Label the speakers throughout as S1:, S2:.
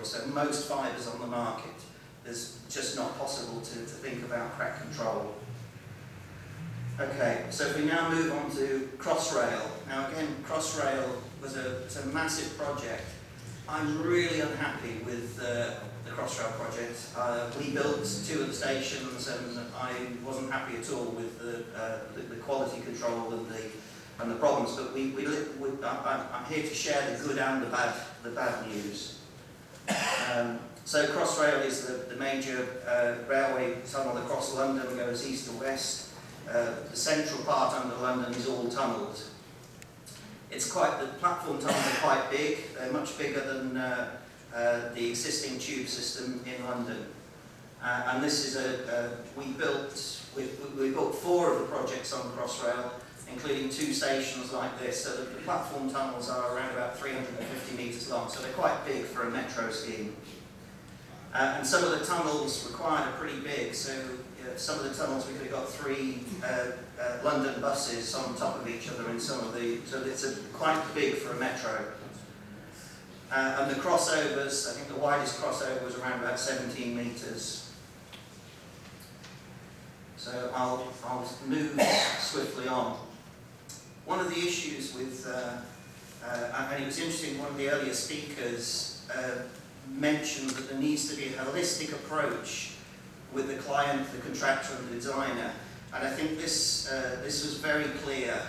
S1: so most fibres on the market. It's just not possible to think about crack control. Okay, so if we now move on to Crossrail. Now again, Crossrail was a massive project. I'm really unhappy with the Crossrail project. We built 2 of the stations, and I wasn't happy at all with the quality control and the problems. But I'm here to share the good and the bad news. So Crossrail is the major railway tunnel across London, goes east to west. The central part under London is all tunnelled. The platform tunnels are quite big. They're much bigger than the existing tube system in London. And this is we built 4 of the projects on Crossrail, including 2 stations like this. So the platform tunnels are around about 350 metres long, so they're quite big for a metro scheme. And some of the tunnels required are pretty big, so some of the tunnels we could have got 3 London buses on top of each other in some of the, so it's quite big for a metro. And the crossovers, I think the widest crossover was around about 17 metres. So I'll move swiftly on. One of the issues with, and it was interesting, one of the earlier speakers mentioned that there needs to be a holistic approach with the client, the contractor and the designer. And I think this was very clear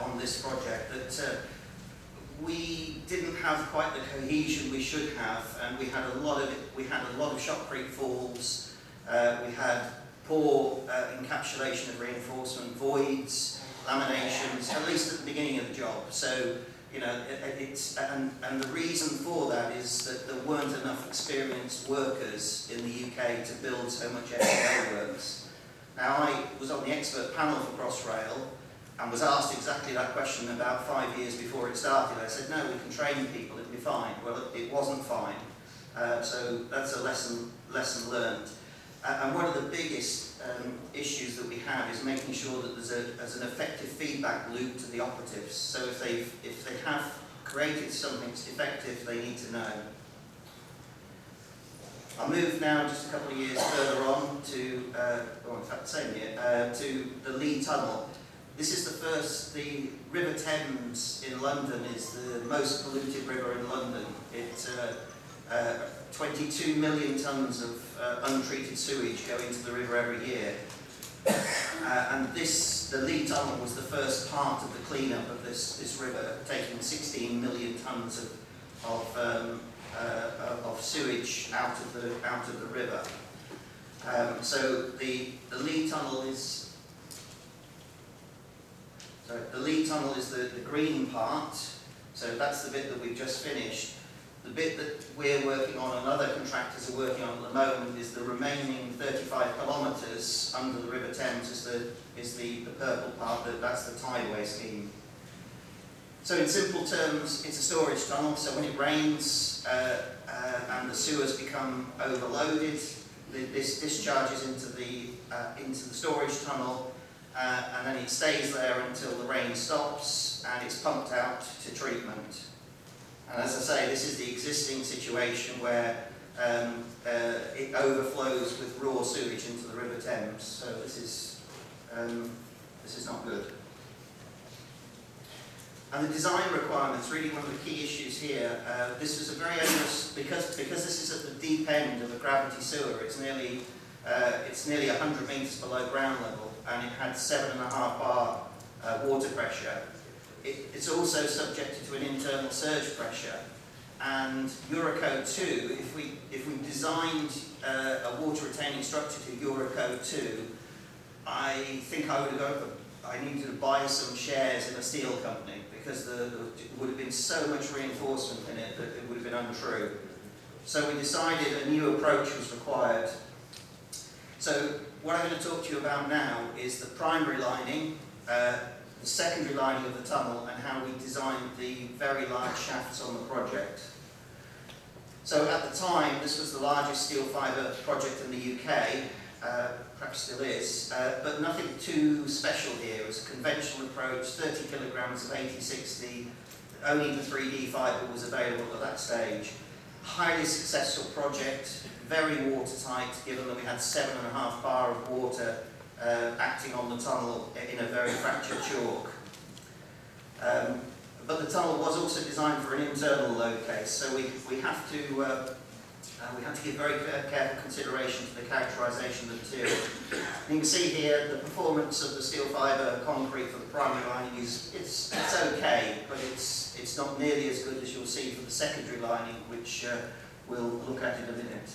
S1: on this project, that we didn't have quite the cohesion we should have, and we had a lot of shotcrete falls, we had poor encapsulation of reinforcement, voids, laminations, at least at the beginning of the job. So, you know, and the reason for that is that there weren't enough experienced workers in the UK to build so much FCA works. Now, I was on the expert panel for Crossrail and was asked exactly that question about 5 years before it started. I said, no, we can train people, it'll be fine. Well, it wasn't fine. So that's a lesson learned. And one of the biggest issues that we have is making sure that there's an effective feedback loop to the operatives. So if they have created something that's effective, they need to know. I'll move now just a couple of years further on to, in fact the same year, to the Lee Tunnel. This is the River Thames in London is the most polluted river in London. It's 22 million tonnes of untreated sewage go into the river every year. And the Lee Tunnel was the first part of the clean-up of this river, taking 16 million tonnes of sewage out of the river. So the Lee Tunnel is the green part. So that's the bit that we've just finished. The bit that we're working on and other contractors are working on at the moment is the remaining 35 kilometres under the River Thames is the purple part, that's the tideway scheme. So in simple terms, it's a storage tunnel, so when it rains and the sewers become overloaded, this discharges into the storage tunnel, and then it stays there until the rain stops and it's pumped out to treatment. And as I say, this is the existing situation where it overflows with raw sewage into the River Thames. So this is not good. And the design requirements, really one of the key issues here. This was a very onerous, because this is at the deep end of a gravity sewer. It's nearly 100 metres below ground level, and it had 7.5 bar water pressure. It's also subjected to an internal surge pressure, and Eurocode 2, if we designed a water retaining structure to Eurocode 2, I think I needed to buy some shares in a steel company, because there would have been so much reinforcement in it that it would have been untrue. So we decided a new approach was required. So what I'm going to talk to you about now is the primary lining, the secondary lining of the tunnel, and how we designed the very large shafts on the project. So at the time, this was the largest steel fibre project in the UK, perhaps still is, but nothing too special here. It was a conventional approach, 30 kilograms of 80/60, only the 3D fibre was available at that stage. highly successful project, very watertight, given that we had 7.5 bar of water acting on the tunnel in a very fractured chalk. But the tunnel was also designed for an internal load case, so we have to give very careful consideration to the characterisation of the material. You can see here the performance of the steel fibre concrete for the primary lining it's okay, but it's not nearly as good as you'll see for the secondary lining, which we'll look at in a minute.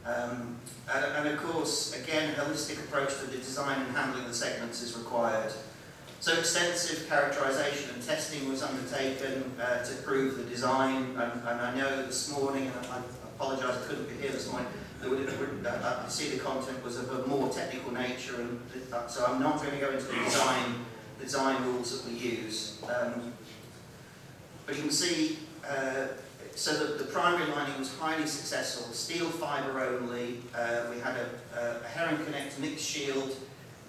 S1: And of course, again, a holistic approach to the design and handling of the segments is required. So extensive characterisation and testing was undertaken to prove the design, and I know that this morning, and I apologise I couldn't be here this morning, I see the content was of a more technical nature, and so I'm not going to go into the design rules that we use. But you can see, so that the primary lining was highly successful, steel fibre only. We had a Heron Connect mixed shield,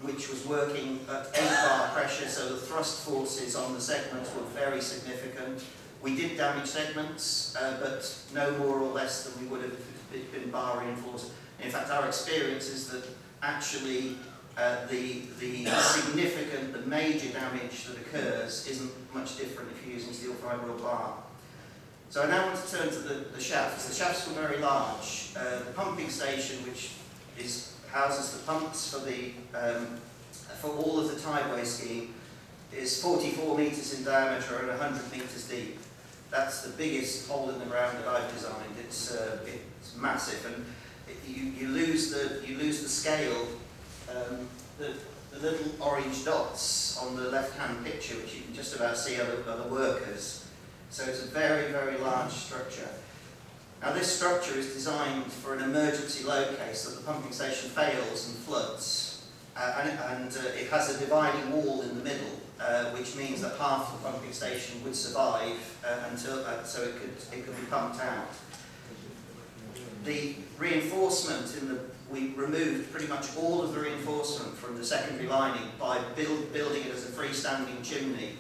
S1: which was working at 8 bar pressure, so the thrust forces on the segments were very significant. We did damage segments, but no more or less than we would have if it had been bar reinforced. In fact, our experience is that actually the major damage that occurs isn't much different if you're using steel fibre or bar. So I now want to turn to the shafts. The shafts were very large. The pumping station, which houses the pumps for all of the tideway scheme, is 44 metres in diameter and 100 metres deep. That's the biggest hole in the ground that I've designed. It's massive, and you lose the scale. The little orange dots on the left-hand picture, which you can just about see other workers. So it's a very, very large structure. Now this structure is designed for an emergency load case that the pumping station fails and floods, and it has a dividing wall in the middle, which means that half the pumping station would survive until so it could be pumped out. The reinforcement we removed pretty much all of the reinforcement from the secondary lining by building it as a freestanding chimney.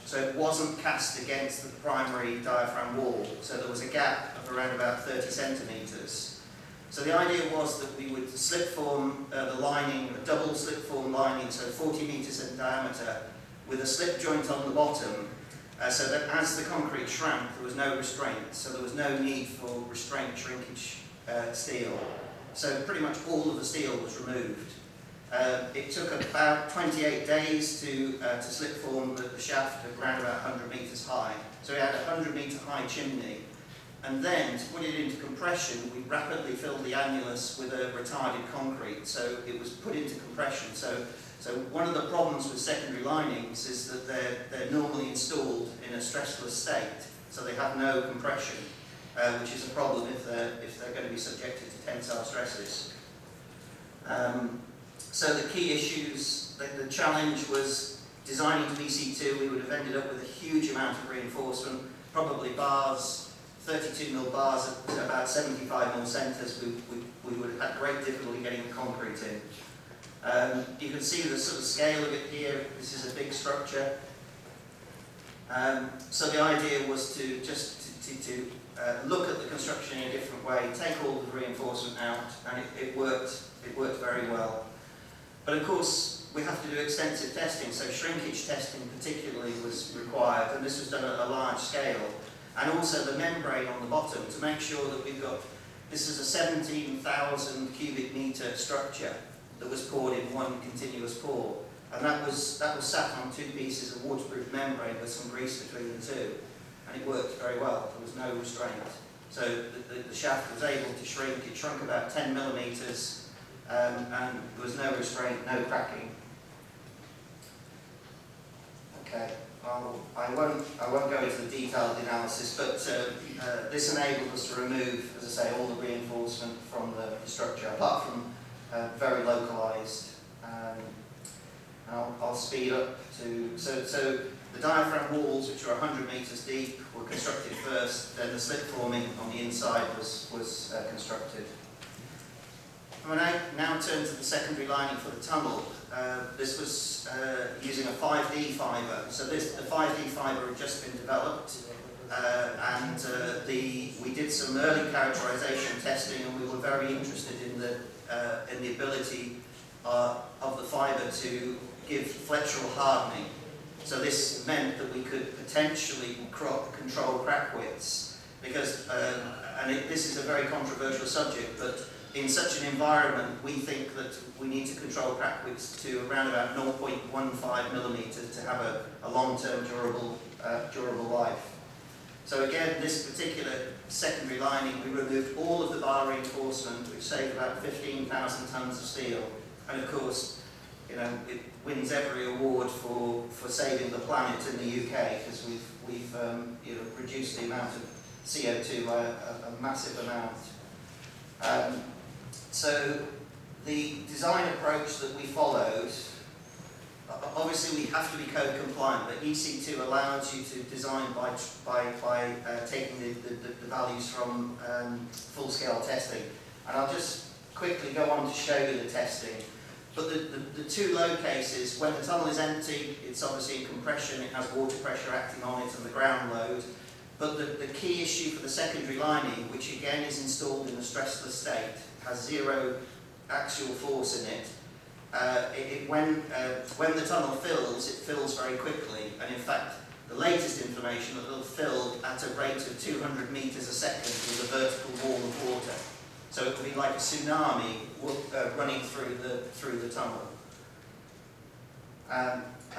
S1: So it wasn't cast against the primary diaphragm wall, so there was a gap of around about 30 centimetres. So the idea was that we would slip form the lining, a double slip form lining, so 40 metres in diameter, with a slip joint on the bottom, so that as the concrete shrank, there was no restraint, so there was no need for restraint shrinkage steel. So pretty much all of the steel was removed. It took about 28 days to slip form the shaft at around about 100 metres high. So we had a 100 metre high chimney, and then to put it into compression, we rapidly filled the annulus with a retarded concrete, so it was put into compression. So one of the problems with secondary linings is that they're normally installed in a stressless state, so they have no compression, which is a problem if they're going to be subjected to tensile stresses. So the key issues, the challenge was designing to BC2. We would have ended up with a huge amount of reinforcement, probably bars, 32mm bars at about 75mm centres. We would have had great difficulty getting the concrete in. You can see the sort of scale of it here. This is a big structure. So the idea was to look at the construction in a different way, take all the reinforcement out, and it worked very well. But of course, we have to do extensive testing, so shrinkage testing particularly was required, and this was done at a large scale. And also the membrane on the bottom to make sure that we've got, this is a 17,000 cubic metre structure that was poured in one continuous pour. And that was sat on 2 pieces of waterproof membrane with some grease between the two. And it worked very well, there was no restraint. So the shaft was able to shrink, it shrunk about 10 millimetres, and there was no restraint, no cracking. Okay, I won't go into the detailed analysis, but this enabled us to remove, as I say, all the reinforcement from the structure, apart from very localised. I'll speed up to, so the diaphragm walls, which are 100 metres deep, were constructed first, then the slip forming on the inside was constructed. I now turn to the secondary lining for the tunnel. This was using a 5D fibre. So the 5D fibre had just been developed. we did some early characterization testing, and we were very interested in the ability of the fibre to give flexural hardening. So this meant that we could potentially control crack widths, because, this is a very controversial subject, but in such an environment we think that we need to control crack widths to around about 0.15 millimetres to have a long-term durable life. So again, this particular secondary lining, we removed all of the bar reinforcement, which saved about 15,000 tonnes of steel. And of course, it wins every award for saving the planet in the UK, because we've reduced the amount of CO2 by a massive amount. So the design approach that we followed, obviously we have to be code compliant, but EC2 allows you to design by taking the values from full-scale testing. And I'll just quickly go on to show you the testing. But the two low cases, when the tunnel is empty, it's obviously in compression, it has water pressure acting on it and the ground load. But the key issue for the secondary lining, which again is installed in a stressless state, has zero axial force in it. When the tunnel fills, it fills very quickly, and in fact the latest information, it'll fill at a rate of 200 metres a second with a vertical wall of water. So it will be like a tsunami running through the tunnel.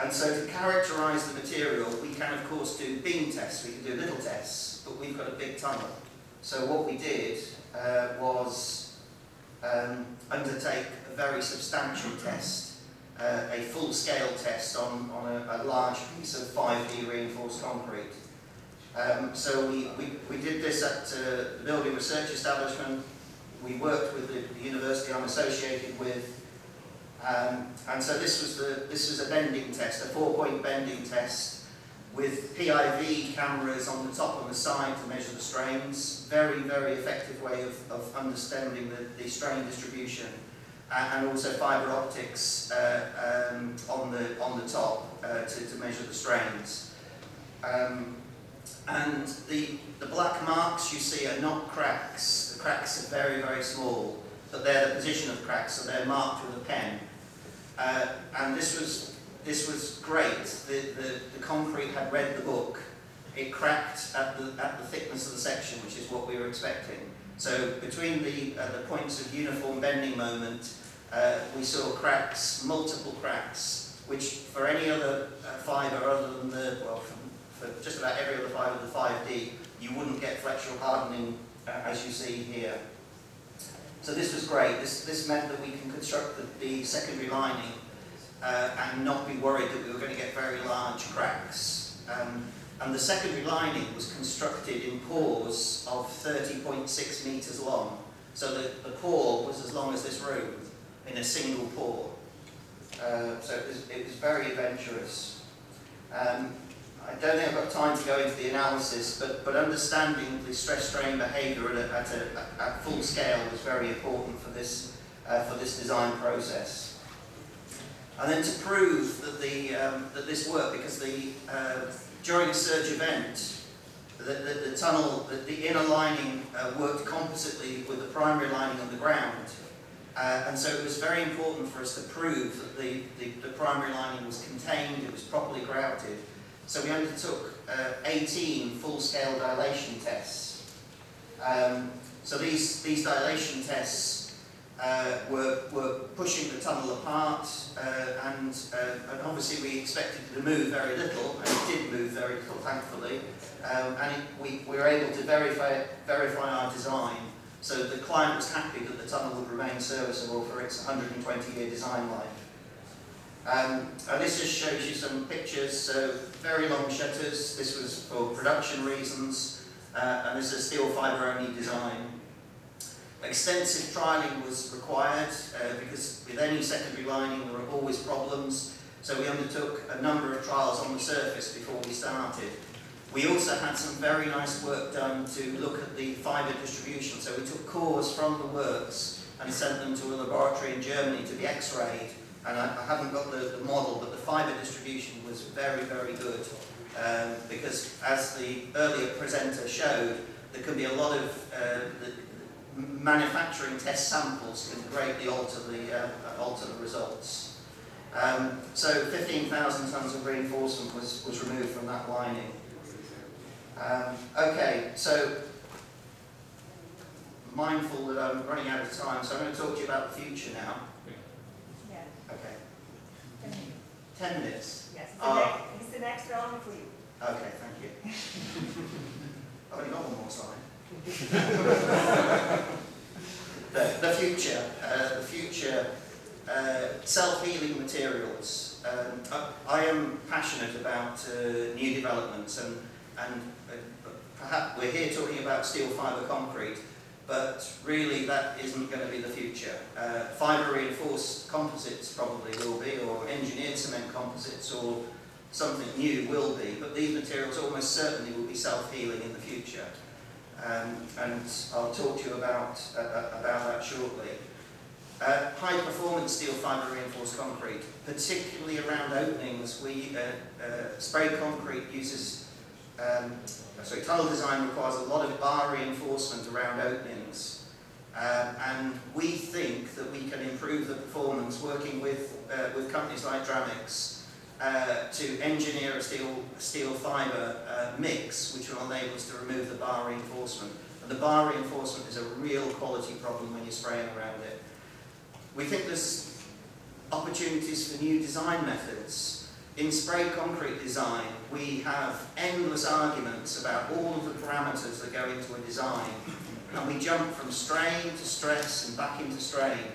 S1: And so to characterise the material, we can of course do beam tests, we can do little tests, but we've got a big tunnel. So what we did was undertake a very substantial test, a full-scale test on a large piece of 5D reinforced concrete. So we did this at the Building Research Establishment. We worked with the university I'm associated with, and so this was a bending test, a 4-point bending test with PIV cameras on the top and the side to measure the strains. Very, very effective way of understanding the strain distribution, and also fibre optics on the top to measure the strains. And the black marks you see are not cracks. The cracks are very, very small, but they're the position of cracks, so they're marked with a pen. And this was great. The concrete had read the book. It cracked at the thickness of the section, which is what we were expecting. So between the points of uniform bending moment, we saw cracks, multiple cracks, which for any other fibre other than for just about every other fibre, the 5D, you wouldn't get flexural hardening as you see here. So this was great. This meant that we can construct the secondary lining and not be worried that we were going to get very large cracks. And the secondary lining was constructed in pores of 30.6 metres long. So the pore was as long as this room in a single pore. So it was very adventurous. I don't think I've got time to go into the analysis, but understanding the stress-strain behaviour at full scale was very important for this design process. And then to prove that this worked, because during a surge event, the tunnel, the inner lining worked compositely with the primary lining on the ground. And so it was very important for us to prove that the primary lining was contained, it was properly grouted. So we undertook 18 full-scale dilation tests. So these dilation tests were pushing the tunnel apart, and obviously we expected it to move very little, and it did move very little, thankfully. We were able to verify our design, so the client was happy that the tunnel would remain serviceable for its 120-year design life. And this just shows you some pictures. So very long shutters. This was for production reasons, and this is a steel fibre only design. Extensive trialling was required because with any secondary lining there are always problems. So we undertook a number of trials on the surface before we started. We also had some very nice work done to look at the fibre distribution. So we took cores from the works and sent them to a laboratory in Germany to be X-rayed. And I haven't got the model, but the fibre distribution was very, very good. because as the earlier presenter showed, there can be a lot of manufacturing test samples can greatly alter the results. So 15,000 tonnes of reinforcement was removed from that lining. Okay, so mindful that I'm running out of time, so I'm going to talk to you about the future now.
S2: Yeah.
S1: Okay.
S2: 10 minutes.
S1: 10 minutes?
S2: Yes, it's the next round for you.
S1: Okay, thank you. I've only got one more slide. The future, self-healing materials. I am passionate about new developments, and perhaps we're here talking about steel fibre concrete, but really that isn't going to be the future. Fibre reinforced composites probably will be, or engineered cement composites, or something new will be, but these materials almost certainly will be self-healing in the future. And I'll talk to you about that shortly. High performance steel fibre reinforced concrete, particularly around openings. Spray concrete uses, tunnel design requires a lot of bar reinforcement around openings. And we think that we can improve the performance working with companies like Dramix to engineer a steel fibre mix which will enable us to remove the bar reinforcement. And the bar reinforcement is a real quality problem when you're spraying around it. We think there's opportunities for new design methods. In spray concrete design, we have endless arguments about all of the parameters that go into a design. And we jump from strain to stress and back into strain.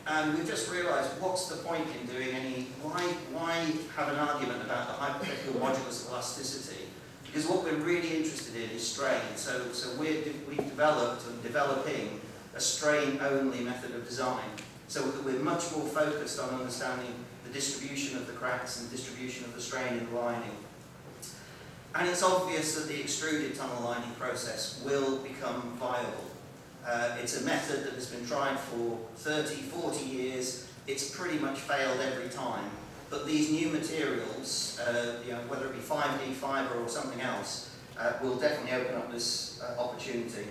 S1: And we've just realised, what's the point in doing why have an argument about the hypothetical modulus elasticity? Because what we're really interested in is strain. So we've developed and developing a strain-only method of design, so that we're much more focused on understanding the distribution of the cracks and distribution of the strain in the lining. And it's obvious that the extruded tunnel lining process will become viable. It's a method that has been tried for 30, 40 years. It's pretty much failed every time. But these new materials, whether it be 5D fibre or something else, will definitely open up this opportunity.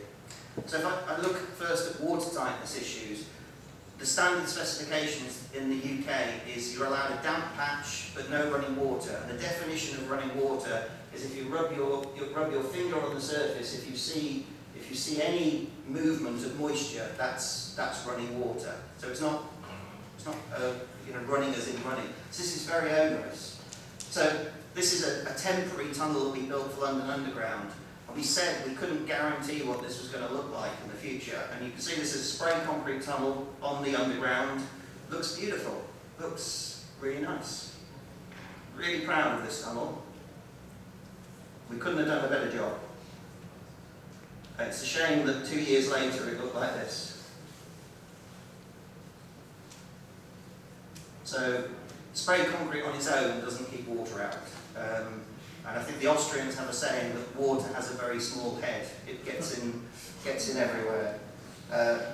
S1: So if I look first at water tightness issues, the standard specifications in the UK is you're allowed a damp patch but no running water. And the definition of running water is if you rub your finger on the surface, if you see any movement of moisture, that's running water. So it's not running as in running. So this is very onerous. So this is a temporary tunnel that we built for London Underground. And we said we couldn't guarantee what this was going to look like in the future. And you can see this is a spray concrete tunnel on the underground. Looks beautiful. Looks really nice. Really proud of this tunnel. We couldn't have done a better job. It's a shame that 2 years later it looked like this. So, spray concrete on its own doesn't keep water out. And I think the Austrians have a saying that water has a very small head. It gets in everywhere.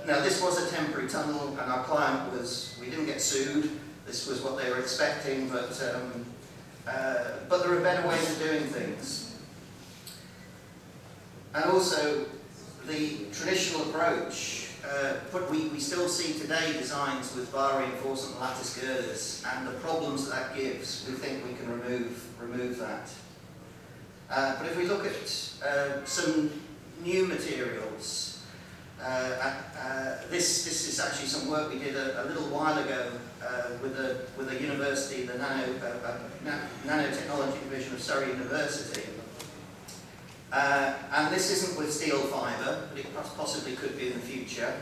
S1: Now, this was a temporary tunnel, and our client we didn't get sued. This was what they were expecting, but there are better ways of doing things. And also, the traditional approach, we still see today designs with bar reinforcement lattice girders, and the problems that gives, we think we can remove that. But if we look at some new materials, this is actually some work we did a little while ago with a university, the Nanotechnology Division of Surrey University. And this isn't with steel fibre, but it possibly could be in the future.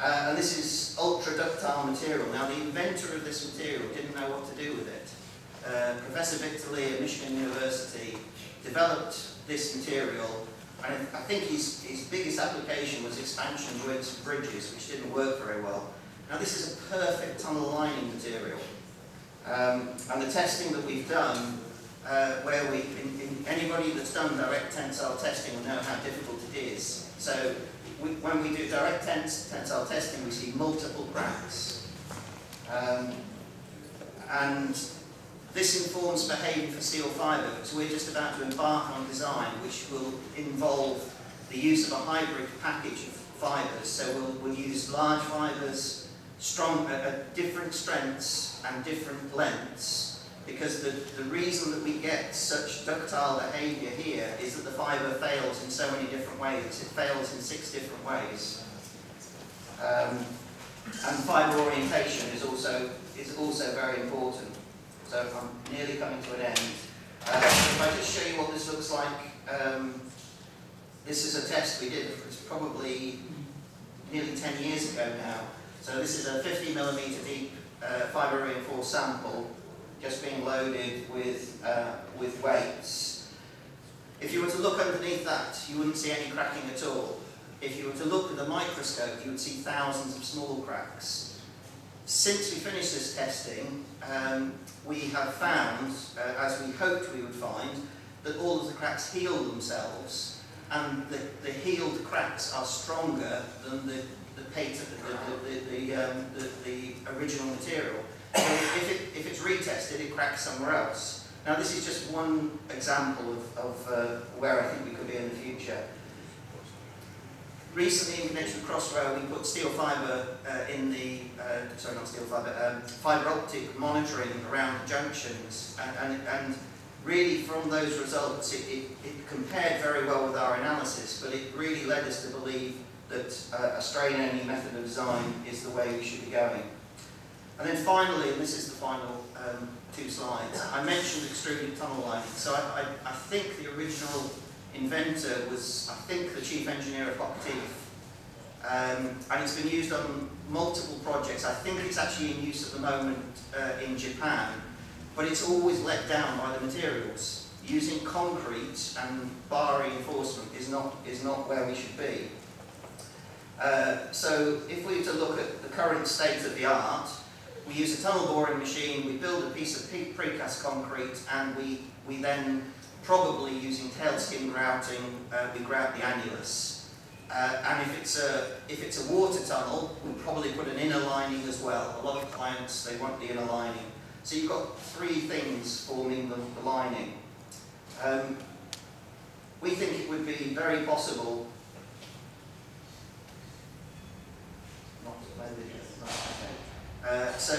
S1: And this is ultra-ductile material. Now, the inventor of this material didn't know what to do with it. Professor Victor Lee at Michigan University developed this material, and I think his biggest application was expansion joints and bridges, which didn't work very well. Now, this is a perfect tunnel lining material. And the testing that we've done, where anybody that's done direct tensile testing will know how difficult it is. So when we do direct tensile testing, we see multiple cracks. And This informs behaviour for steel fibre, because we're just about to embark on design which will involve the use of a hybrid package of fibres. So we'll use large fibres, strong at different strengths and different lengths, because the reason that we get such ductile behaviour here is that the fibre fails in so many different ways. It fails in 6 different ways. And fibre orientation is also very important. So I'm nearly coming to an end. If I just show you what this looks like, this is a test we did. It's probably nearly 10 years ago now. So this is a 50mm deep fibre reinforced sample, just being loaded with weights. If you were to look underneath that, you wouldn't see any cracking at all. If you were to look at the microscope, you would see thousands of small cracks. Since we finished this testing, we have found, as we hoped we would find, that all of the cracks heal themselves, and the healed cracks are stronger than the original material. So if it's retested, it cracks somewhere else. Now this is just one example of where I think we could be in the future. Recently, in connection with Crossrail, we put steel fibre in the, fibre optic monitoring around the junctions, and really from those results it compared very well with our analysis, but it really led us to believe that a strain-only method of design is the way we should be going. And then finally, and this is the final 2 slides, I mentioned extruded tunnel lining. So I think the original inventor was, I think, the chief engineer of Hockteeth, and it's been used on multiple projects. I think it's actually in use at the moment in Japan, but it's always let down by the materials. Using concrete and bar reinforcement is not where we should be. So if we were to look at the current state of the art, we use a tunnel boring machine, we build a piece of precast concrete, and we then, probably using tailskin grouting, we grout the annulus. And if it's a water tunnel, we'll probably put an inner lining as well. A lot of clients, they want the inner lining. So you've got 3 things forming the lining. We think it would be very possible. So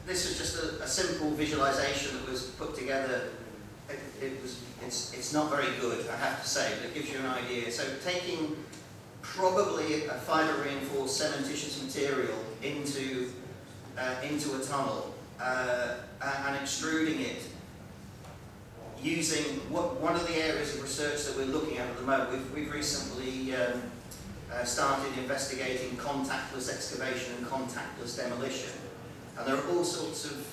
S1: this was just a simple visualization that was put together. It's not very good, I have to say, but it gives you an idea. So taking probably a fibre reinforced cementitious material into a tunnel and extruding it using one of the areas of research that we're looking at the moment. We've recently started investigating contactless excavation and contactless demolition, and there are all sorts of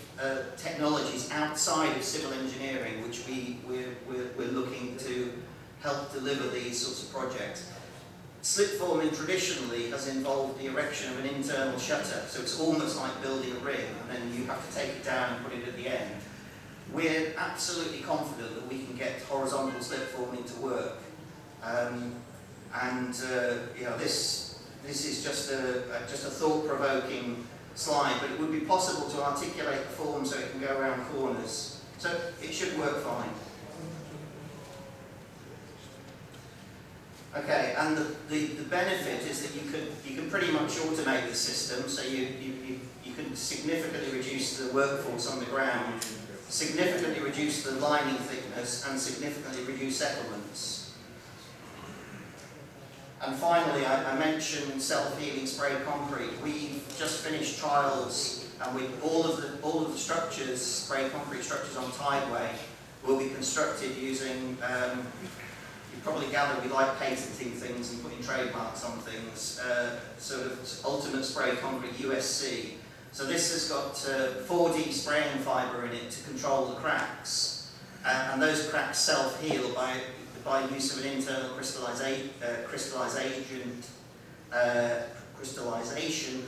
S1: technologies outside of civil engineering which we're looking to help deliver these sorts of projects. Slip forming traditionally has involved the erection of an internal shutter, so it's almost like building a ring, and then you have to take it down and put it at the end. We're absolutely confident that we can get horizontal slip forming to work, you know, this is just a thought-provoking slide, but it would be possible to articulate the form so it can go around corners. So it should work fine. Okay, and the benefit is that you can pretty much automate the system, so you can significantly reduce the workforce on the ground, significantly reduce the lining thickness, and significantly reduce settlements. And finally, I mentioned self-healing sprayed concrete. We've just finished trials, and all of the structures, sprayed concrete structures on Tideway, will be constructed using. You probably gather we like patenting things and putting trademarks on things. Sort of ultimate sprayed concrete USC. So this has got 4D spraying fibre in it to control the cracks, and those cracks self-heal by use of an internal crystallization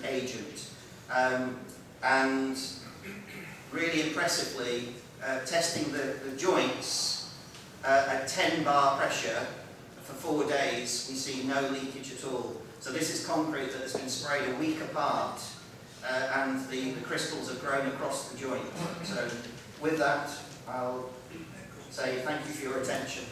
S1: agent, and really impressively testing the joints at 10 bar pressure for 4 days, we see no leakage at all. So this is concrete that has been sprayed a week apart, and the crystals have grown across the joint. So with that, I'll say thank you for your attention.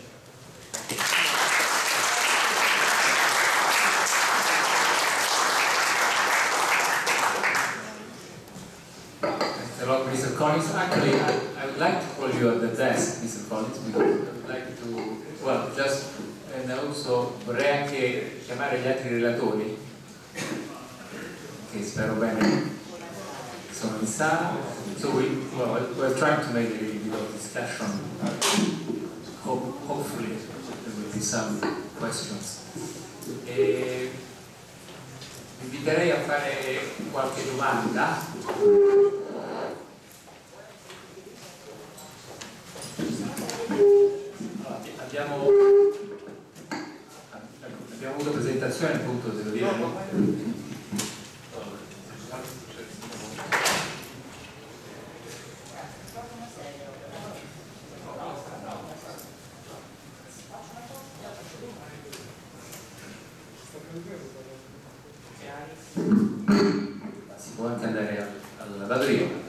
S3: Thanks a lot, Mr. Collins. Actually, I would like to call you at the desk, Mr. Collins, because I would like to, well, just, and also vorrei anche chiamare gli altri relatori, che spero bene sono in sala. So we're trying to make a little bit of discussion. Hopefully there will be some questions. Vi inviterei a fare qualche domanda. Abbiamo avuto presentazione, appunto, devo dire. Si può anche andare al lavatorio.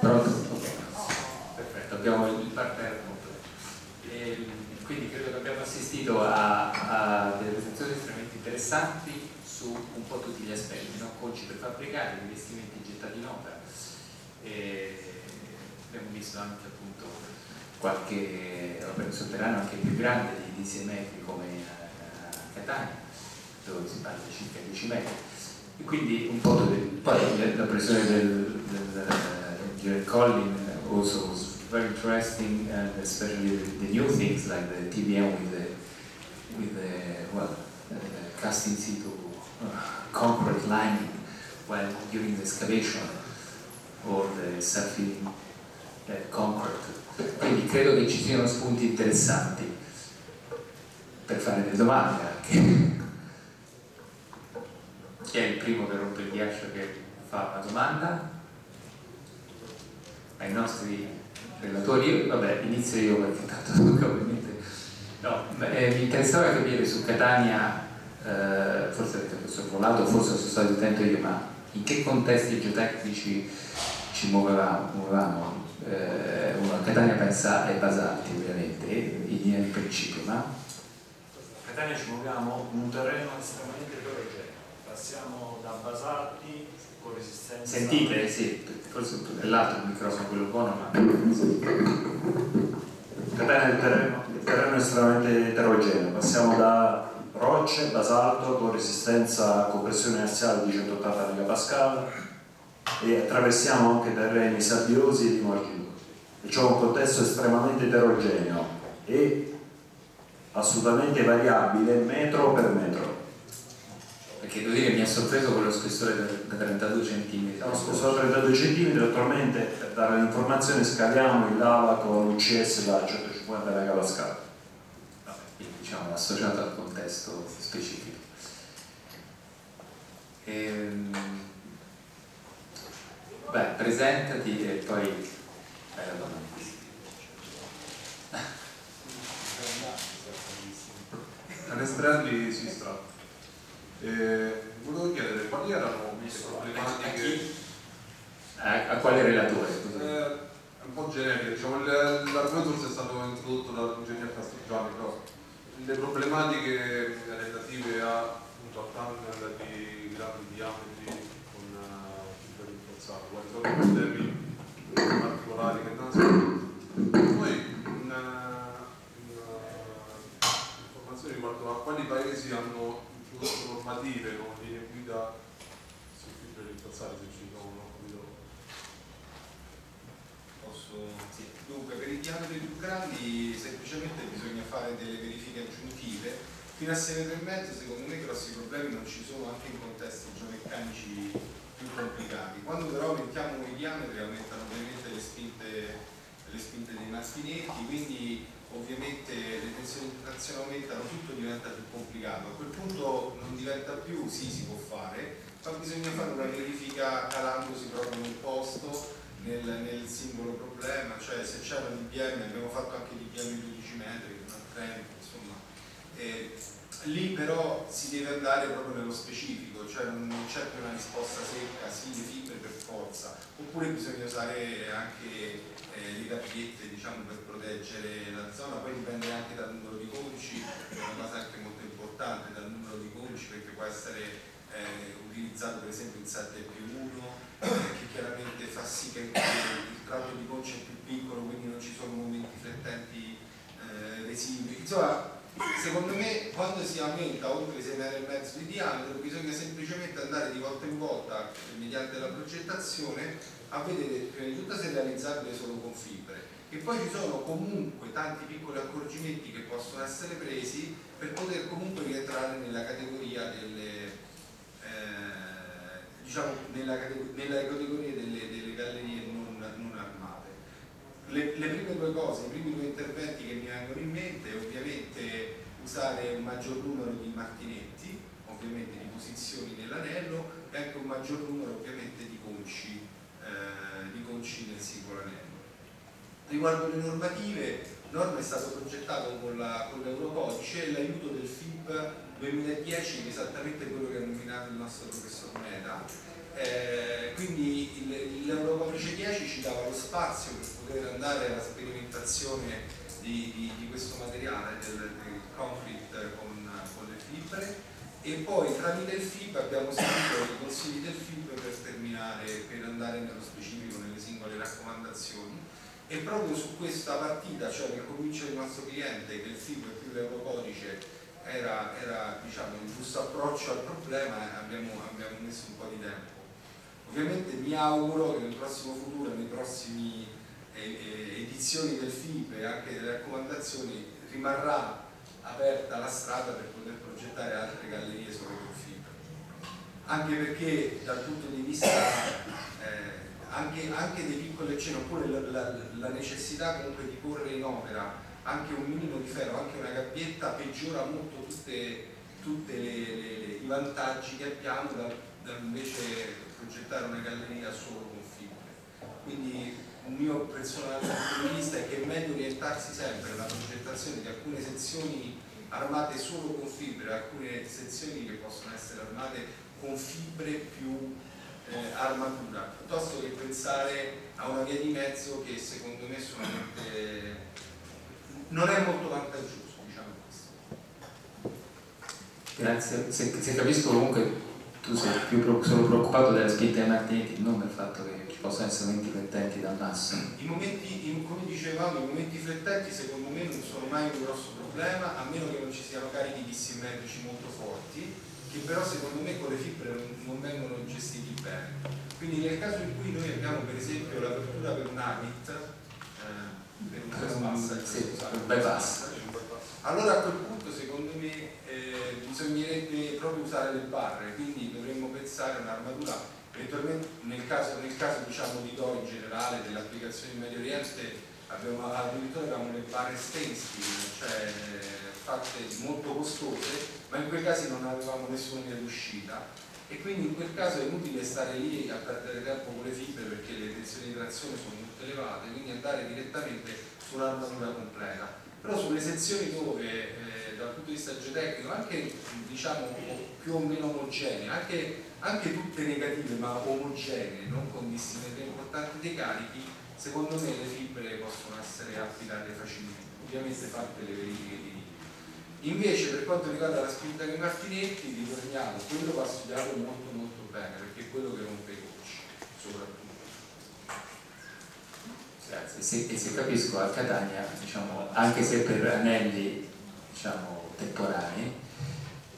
S3: Pronto? Ok. Perfetto, abbiamo il parterre completo. Quindi credo che abbiamo assistito a delle presentazioni estremamente interessanti su un po' tutti gli aspetti, no? Conci per fabbricare, investimenti gettati in opera. Abbiamo visto anche appunto qualche opera sotterranea anche più grande di 6 metri come a Catania, dove si parla di circa 10 metri. E quindi un po' poi la pressione del Colin also was very interesting, and especially the new things like the TBM with the cast in situ concrete lining while during the excavation, or the self-healing concrete. Quindi credo che ci siano spunti interessanti per fare delle domande anche. Chi è il primo che rompe il ghiaccio che fa una domanda? Ai nostri relatori? Vabbè, inizio io perché tanto ovviamente no, mi interessava capire su Catania, forse avete sorvolato, forse sono stato attento io, ma in che contesti geotecnici ci muovevamo? Uno a Catania pensa ai basalti ovviamente, in linea di principio, ma
S4: a Catania ci muoviamo in un terreno estremamente eterogeneo, passiamo da basalti con resistenza.
S3: Sentite? Sì, forse è l'altro il microfono, quello buono, ma
S4: Catania è il terreno estremamente eterogeneo, passiamo da rocce, basalto con resistenza a compressione assiale di 180 megapascal e attraversiamo anche terreni sabbiosi e di margine. C'è un contesto estremamente eterogeneo e assolutamente variabile metro per metro.
S3: Perché devo dire mi ha sorpreso quello spessore da 32 cm.
S4: Lo spessore da 32 cm, attualmente per dare l'informazione scaviamo in lava con un CS da 150 megapascal.
S3: Quindi diciamo associato al contesto specifico. Beh, presentati e poi fai la domanda.
S5: Canestrelli Sistra. Volevo chiedere quali erano le problematiche.
S3: A quale relatore?
S5: Un po' generiche, diciamo, l'argomento forse è stato introdotto dall'ingegner Castigliani, però le problematiche relative appunto a tunnel di grandi diametri con fibra rinforzata, quali sono i problemi particolari che nascono. Poi informazioni riguardo a quali paesi hanno introdotto normative con linee guida su fibre rinforzate, se ci sono, non ho capito.
S6: Sì. Dunque, per i diametri più grandi semplicemente bisogna fare delle verifiche aggiuntive. Fino a 6 metri e mezzo secondo me grossi problemi non ci sono, anche in contesti geomeccanici più complicati. Quando però aumentiamo i diametri aumentano ovviamente le spinte dei mastinetti, quindi ovviamente le tensioni di trazione aumentano, tutto diventa più complicato. A quel punto non diventa più, sì, si può fare, ma bisogna fare una verifica calandosi proprio nel posto, nel singolo problema, cioè se c'era l'IBM, abbiamo fatto anche l'IBM di 12 metri, una 30, insomma, lì però si deve andare proprio nello specifico, cioè non c'è più una risposta secca, sì, le fibre per forza, oppure bisogna usare anche le gabbiette, diciamo, per proteggere la zona. Poi dipende anche dal numero di codici, è una cosa anche molto importante, dal numero di codici, perché può essere utilizzato per esempio in 7+1, che chiaramente fa sì che il tratto di conce è più piccolo, quindi non ci sono momenti flettenti residui. Insomma, secondo me quando si aumenta oltre 6,5 metri di diametro bisogna semplicemente andare di volta in volta, mediante la progettazione, a vedere prima di tutto se è realizzabile solo con fibre, e poi ci sono comunque tanti piccoli accorgimenti che possono essere presi per poter comunque rientrare nella categoria delle diciamo nella categoria delle gallerie non armate. Le prime due cose, i primi due interventi che mi vengono in mente è ovviamente usare un maggior numero di martinetti, ovviamente di posizioni nell'anello, e anche un maggior numero ovviamente di conci nel singolo anello. Riguardo le normative, norma è stato progettato con l'Eurocodice e l'aiuto del FIB 2010, che è esattamente quello che ha nominato il nostro professor Meda. Quindi l'Eurocodice 10 ci dava lo spazio per poter andare alla sperimentazione di questo materiale, del concrete con le fibre, e poi tramite il FIB abbiamo seguito i consigli del FIB per andare nello specifico nelle singole raccomandazioni. E proprio su questa partita, cioè nel convincere il nostro cliente che il FIB più l'Eurocodice era diciamo, il giusto approccio al problema, abbiamo messo un po' di tempo. Ovviamente mi auguro che nel prossimo futuro, nelle prossime edizioni del FIB e anche delle raccomandazioni, rimarrà aperta la strada per poter progettare altre gallerie solo con FIB. Anche perché dal punto di vista anche dei piccoli accenni, oppure la necessità comunque di porre in opera anche un minimo di ferro, anche una gabbietta, peggiora molto tutti i vantaggi che abbiamo da invece progettare una galleria solo con fibre. Quindi il mio personale punto di vista è che è meglio orientarsi sempre alla progettazione di alcune sezioni armate solo con fibre, alcune sezioni che possono essere armate con fibre più armatura, piuttosto che pensare a una via di mezzo che secondo me non è molto vantaggioso, diciamo questo.
S3: Grazie. Se capisco, comunque tu sei solo preoccupato della spinta dei martinetti, non del fatto che ci possano essere momenti flettenti dal masso.
S6: Come dicevamo, i momenti flettenti secondo me non sono mai un grosso problema, a meno che non ci siano carichi dissimmetrici molto forti, che però secondo me con le fibre non vengono gestiti bene. Quindi nel caso in cui noi abbiamo per esempio l'apertura per un habit, per un bypass, allora a quel punto secondo me bisognerebbe proprio usare le barre, quindi dovremmo pensare a un'armatura, eventualmente nel caso diciamo di DO in generale, dell'applicazione in Medio Oriente, addirittura avevamo le barre stencil, cioè fatte molto costose, ma in quei casi non avevamo nessuna via d'uscita, e quindi in quel caso è inutile stare lì a perdere tempo con le fibre perché le tensioni di trazione sono molto elevate, quindi andare direttamente su un'armatura completa. Però sulle sezioni dove dal punto di vista geotecnico, anche diciamo più o meno omogenee, anche tutte negative ma omogenee, non con dissimmetria importante dei carichi, secondo me le fibre possono essere applicate facilmente, ovviamente fatte le verifiche di. Invece per quanto riguarda la spinta dei martinetti, ritorniamo, quello va studiato molto molto bene, perché è quello che rompe i coci, soprattutto.
S3: Grazie. E se capisco, a Catania, diciamo, anche se per anelli diciamo, temporanei,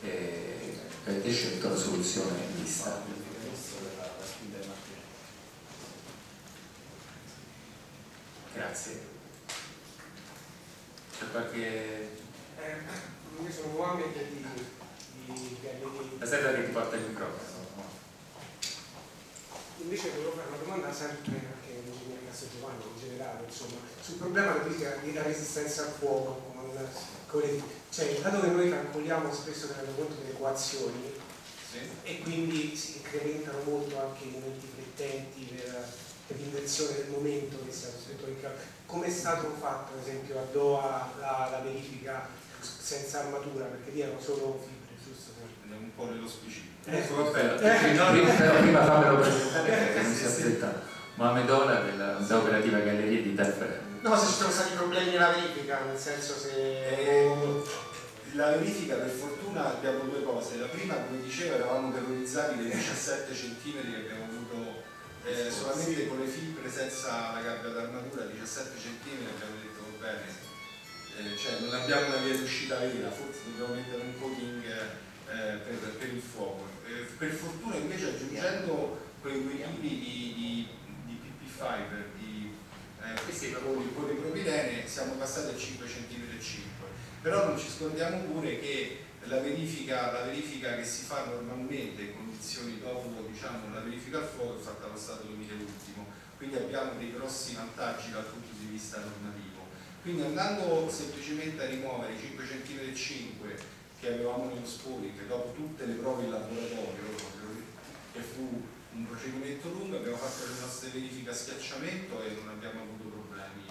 S3: avete scelto la soluzione mista. Grazie. C'è qualche...
S7: Io sono Mohamed di gallerie.
S3: Aspetta che ti porta il microfono.
S7: Invece volevo fare una domanda sempre anche all'ingegnere Castrogiovanni in generale, insomma, sul problema della resistenza al fuoco, cioè da dove noi calcoliamo spesso tenendo conto delle equazioni, sì, e quindi si incrementano molto anche i momenti flettenti dell'invenzione del momento che sia stato in campo. Come è stato fatto, ad esempio, a Doha la verifica senza armatura, perché lì erano solo fibre, giusto?
S6: Andiamo un po' nello specifico.
S3: Però prima fammelo presentare perché non si aspetta. Mohamed Ola della operativa Galleria di Telfere.
S7: No, se ci sono stati problemi nella verifica, nel senso se...
S6: La verifica, per fortuna, abbiamo due cose. La prima, come dicevo, eravamo terrorizzati dai 17 centimetri che abbiamo avuto solamente con le fibre senza la gabbia d'armatura, 17 centimetri abbiamo detto va bene, cioè non abbiamo una via d'uscita vera, forse dobbiamo mettere un coating per il fuoco. Per fortuna invece aggiungendo quei due tipi di PP fiber, di polipropilene, siamo passati a 5 cm e 5. Però non ci scordiamo pure che la verifica che si fa normalmente in condizioni dopo, diciamo, la verifica al fuoco è fatta allo stato lumine ultimo, quindi abbiamo dei grossi vantaggi dal punto di vista normativo. Quindi andando semplicemente a rimuovere i 5 cm e 5 che avevamo nello Spolic dopo tutte le prove in laboratorio, che fu un procedimento lungo, abbiamo fatto le nostre verifiche a schiacciamento e non abbiamo avuto problemi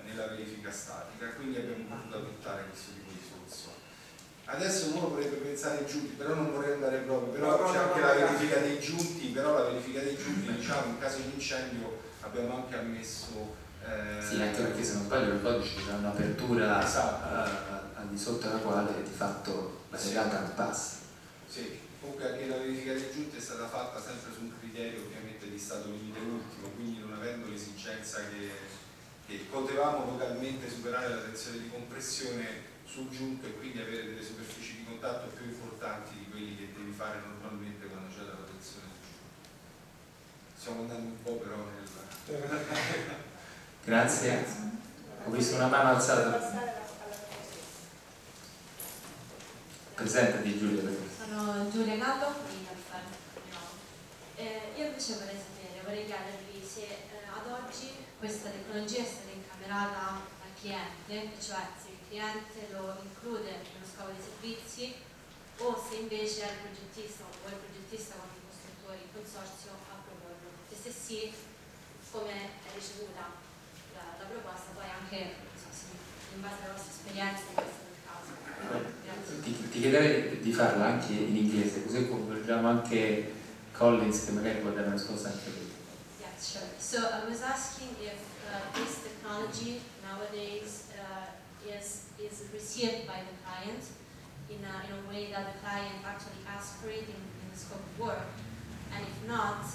S6: nella verifica statica, quindi abbiamo potuto adottare questo tipo di soluzione. Adesso uno vorrebbe pensare ai giunti, però non vorrei andare proprio, però c'è anche la verifica dei giunti, però la verifica dei giunti, diciamo, in caso di incendio abbiamo anche ammesso...
S3: Sì, anche perché se non sbaglio il codice c'è un'apertura
S6: esatto,
S3: al di sotto della quale di fatto la serata non passa.
S6: Sì, comunque anche la verifica dei giunti è stata fatta sempre su un criterio ovviamente di stato limite ultimo, quindi non avendo l'esigenza che potevamo localmente superare la tensione di compressione sul giunto e quindi avere delle superfici di contatto più importanti di quelli che devi fare normalmente quando c'è la protezione del giunto. Stiamo andando un po' però nel...
S3: Grazie. Ho visto una mano alzata. Presentati Giulia.
S8: Sono Giulia Nato di Caffè. Io invece vorrei chiedervi se ad oggi questa tecnologia è stata incamerata dal cliente, cioè se il cliente lo include nello scavo dei servizi o se invece è il progettista o il progettista con i costruttori, il consorzio a proporlo. E se sì, come è ricevuta la proposta, poi anche in base alla vostra esperienza in questo caso. Grazie.
S3: Ti chiederei di farla anche in inglese, così coinvolgiamo anche Collins che magari può dare una risposta anche lui.
S8: Yes, sure. So I was asking if this technology nowadays is received by the client in a way that the client actually asks for it in the scope of work, and if not,